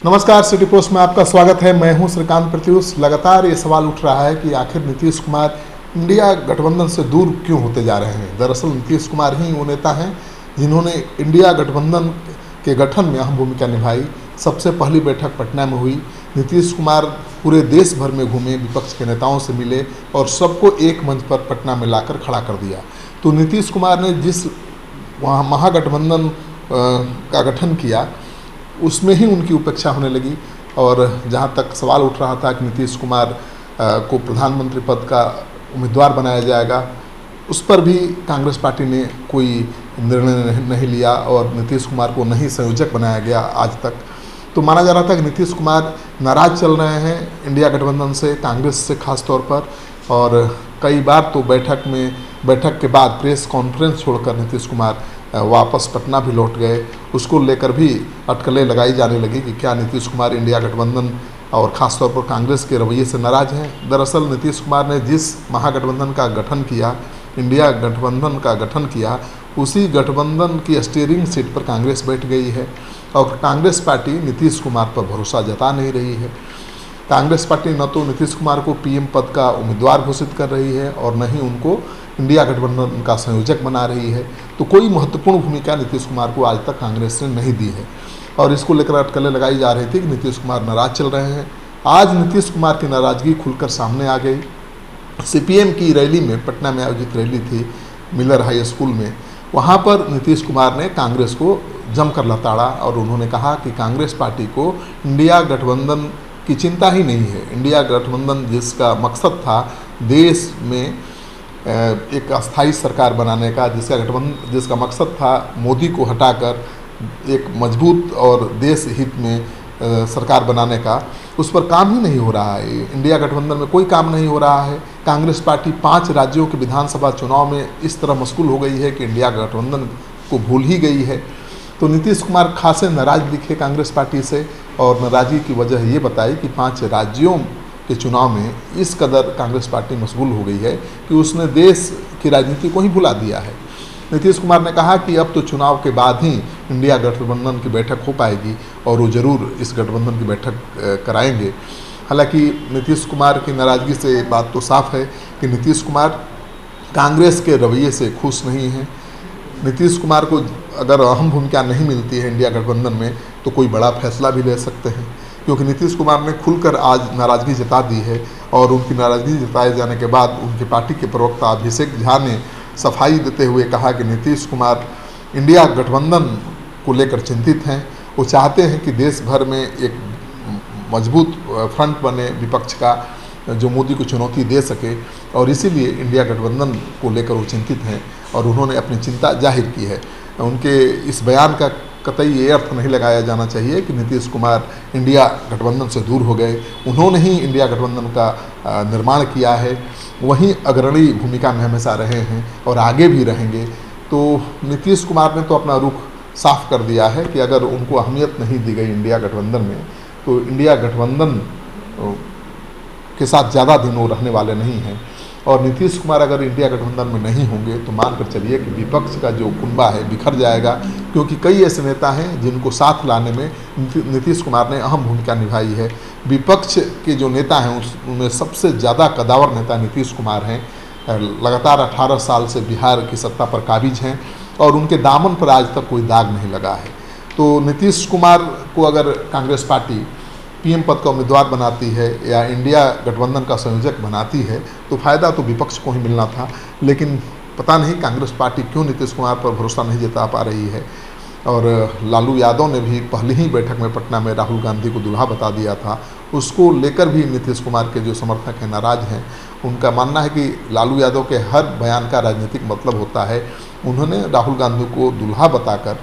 नमस्कार, city post में आपका स्वागत है। मैं हूं श्रीकांत प्रत्युष। लगातार ये सवाल उठ रहा है कि आखिर नीतीश कुमार इंडिया गठबंधन से दूर क्यों होते जा रहे हैं। दरअसल नीतीश कुमार ही वो नेता हैं जिन्होंने इंडिया गठबंधन के गठन में अहम भूमिका निभाई। सबसे पहली बैठक पटना में हुई। नीतीश कुमार पूरे देश भर में घूमे, विपक्ष के नेताओं से मिले और सबको एक मंच पर पटना में लाकर खड़ा कर दिया। तो नीतीश कुमार ने जिस वहाँ महागठबंधन का गठन किया उसमें ही उनकी उपेक्षा होने लगी। और जहाँ तक सवाल उठ रहा था कि नीतीश कुमार को प्रधानमंत्री पद का उम्मीदवार बनाया जाएगा, उस पर भी कांग्रेस पार्टी ने कोई निर्णय नहीं लिया और नीतीश कुमार को नहीं संयोजक बनाया गया आज तक। तो माना जा रहा था कि नीतीश कुमार नाराज चल रहे हैं इंडिया गठबंधन से, कांग्रेस से खास तौर पर। और कई बार तो बैठक के बाद प्रेस कॉन्फ्रेंस छोड़कर नीतीश कुमार वापस पटना भी लौट गए। उसको लेकर भी अटकलें लगाई जाने लगी कि क्या नीतीश कुमार इंडिया गठबंधन और ख़ास तौर पर कांग्रेस के रवैये से नाराज़ हैं। दरअसल नीतीश कुमार ने जिस महागठबंधन का गठन किया, इंडिया गठबंधन का गठन किया, उसी गठबंधन की स्टीयरिंग सीट पर कांग्रेस बैठ गई है और कांग्रेस पार्टी नीतीश कुमार पर भरोसा जता नहीं रही है। कांग्रेस पार्टी न तो नीतीश कुमार को पीएम पद का उम्मीदवार घोषित कर रही है और न ही उनको इंडिया गठबंधन का संयोजक बना रही है। तो कोई महत्वपूर्ण भूमिका नीतीश कुमार को आज तक कांग्रेस ने नहीं दी है और इसको लेकर अटकलें लगाई जा रही थी कि नीतीश कुमार नाराज चल रहे हैं। आज नीतीश कुमार की नाराज़गी खुलकर सामने आ गई। सीपीएम की रैली में, पटना में आयोजित रैली थी मिलर हाई स्कूल में, वहाँ पर नीतीश कुमार ने कांग्रेस को जमकर लताड़ा और उन्होंने कहा कि कांग्रेस पार्टी को इंडिया गठबंधन की चिंता ही नहीं है। इंडिया गठबंधन जिसका मकसद था देश में एक अस्थायी सरकार बनाने का, जिसका मकसद था मोदी को हटाकर एक मजबूत और देश हित में सरकार बनाने का, उस पर काम ही नहीं हो रहा है। इंडिया गठबंधन में कोई काम नहीं हो रहा है। कांग्रेस पार्टी 5 राज्यों के विधानसभा चुनाव में इस तरह मशगूल हो गई है कि इंडिया गठबंधन को भूल ही गई है। तो नीतीश कुमार खासे नाराज दिखे कांग्रेस पार्टी से और नाराज़गी की वजह ये बताई कि 5 राज्यों के चुनाव में इस कदर कांग्रेस पार्टी मशगूल हो गई है कि उसने देश की राजनीति को ही भुला दिया है। नीतीश कुमार ने कहा कि अब तो चुनाव के बाद ही इंडिया गठबंधन की बैठक हो पाएगी और वो ज़रूर इस गठबंधन की बैठक कराएंगे। हालांकि नीतीश कुमार की नाराज़गी से बात तो साफ है कि नीतीश कुमार कांग्रेस के रवैये से खुश नहीं हैं। नीतीश कुमार को अगर अहम भूमिका नहीं मिलती है इंडिया गठबंधन में तो कोई बड़ा फैसला भी ले सकते हैं, क्योंकि नीतीश कुमार ने खुलकर आज नाराज़गी जता दी है। और उनकी नाराज़गी जताए जाने के बाद उनकी पार्टी के प्रवक्ता अभिषेक झा ने सफाई देते हुए कहा कि नीतीश कुमार इंडिया गठबंधन को लेकर चिंतित हैं। वो चाहते हैं कि देश भर में एक मजबूत फ्रंट बने विपक्ष का जो मोदी को चुनौती दे सके, और इसीलिए इंडिया गठबंधन को लेकर वो चिंतित हैं और उन्होंने अपनी चिंता जाहिर की है। उनके इस बयान का कतई ये अर्थ नहीं लगाया जाना चाहिए कि नीतीश कुमार इंडिया गठबंधन से दूर हो गए। उन्होंने ही इंडिया गठबंधन का निर्माण किया है, वहीं अग्रणी भूमिका में हमेशा रहे हैं और आगे भी रहेंगे। तो नीतीश कुमार ने तो अपना रुख साफ कर दिया है कि अगर उनको अहमियत नहीं दी गई इंडिया गठबंधन में तो इंडिया गठबंधन के साथ ज़्यादा दिन वो रहने वाले नहीं हैं। और नीतीश कुमार अगर इंडिया गठबंधन में नहीं होंगे तो मानकर चलिए कि विपक्ष का जो कुनबा है बिखर जाएगा, क्योंकि कई ऐसे नेता हैं जिनको साथ लाने में नीतीश कुमार ने अहम भूमिका निभाई है। विपक्ष के जो नेता हैं उनमें सबसे ज़्यादा कदावर नेता नीतीश कुमार हैं। लगातार 18 साल से बिहार की सत्ता पर काबिज हैं और उनके दामन पर आज तक कोई दाग नहीं लगा है। तो नीतीश कुमार को अगर कांग्रेस पार्टी पीएम पद का उम्मीदवार बनाती है या इंडिया गठबंधन का संयोजक बनाती है तो फ़ायदा तो विपक्ष को ही मिलना था। लेकिन पता नहीं कांग्रेस पार्टी क्यों नीतीश कुमार पर भरोसा नहीं जता पा रही है। और लालू यादव ने भी पहली ही बैठक में पटना में राहुल गांधी को दूल्हा बता दिया था। उसको लेकर भी नीतीश कुमार के जो समर्थक हैं नाराज़ हैं। उनका मानना है कि लालू यादव के हर बयान का राजनीतिक मतलब होता है। उन्होंने राहुल गांधी को दूल्हा बताकर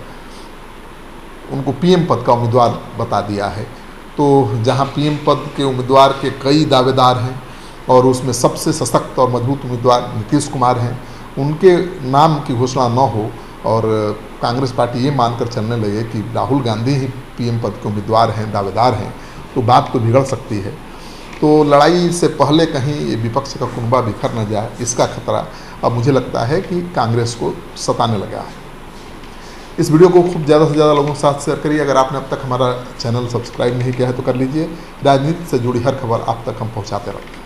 उनको पीएम पद का उम्मीदवार बता दिया है। तो जहां पीएम पद के उम्मीदवार के कई दावेदार हैं और उसमें सबसे सशक्त और मजबूत उम्मीदवार नीतीश कुमार हैं, उनके नाम की घोषणा न हो और कांग्रेस पार्टी ये मानकर चलने लगे कि राहुल गांधी ही पीएम पद के उम्मीदवार हैं, दावेदार हैं, तो बात तो बिगड़ सकती है। तो लड़ाई से पहले कहीं ये विपक्ष का कुनबा बिखर न जाए, इसका खतरा अब मुझे लगता है कि कांग्रेस को सताने लगा है। इस वीडियो को खूब ज़्यादा से ज़्यादा लोगों के साथ शेयर करिए। अगर आपने अब तक हमारा चैनल सब्सक्राइब नहीं किया है तो कर लीजिए। राजनीति से जुड़ी हर खबर आप तक हम पहुँचाते रहेंगे।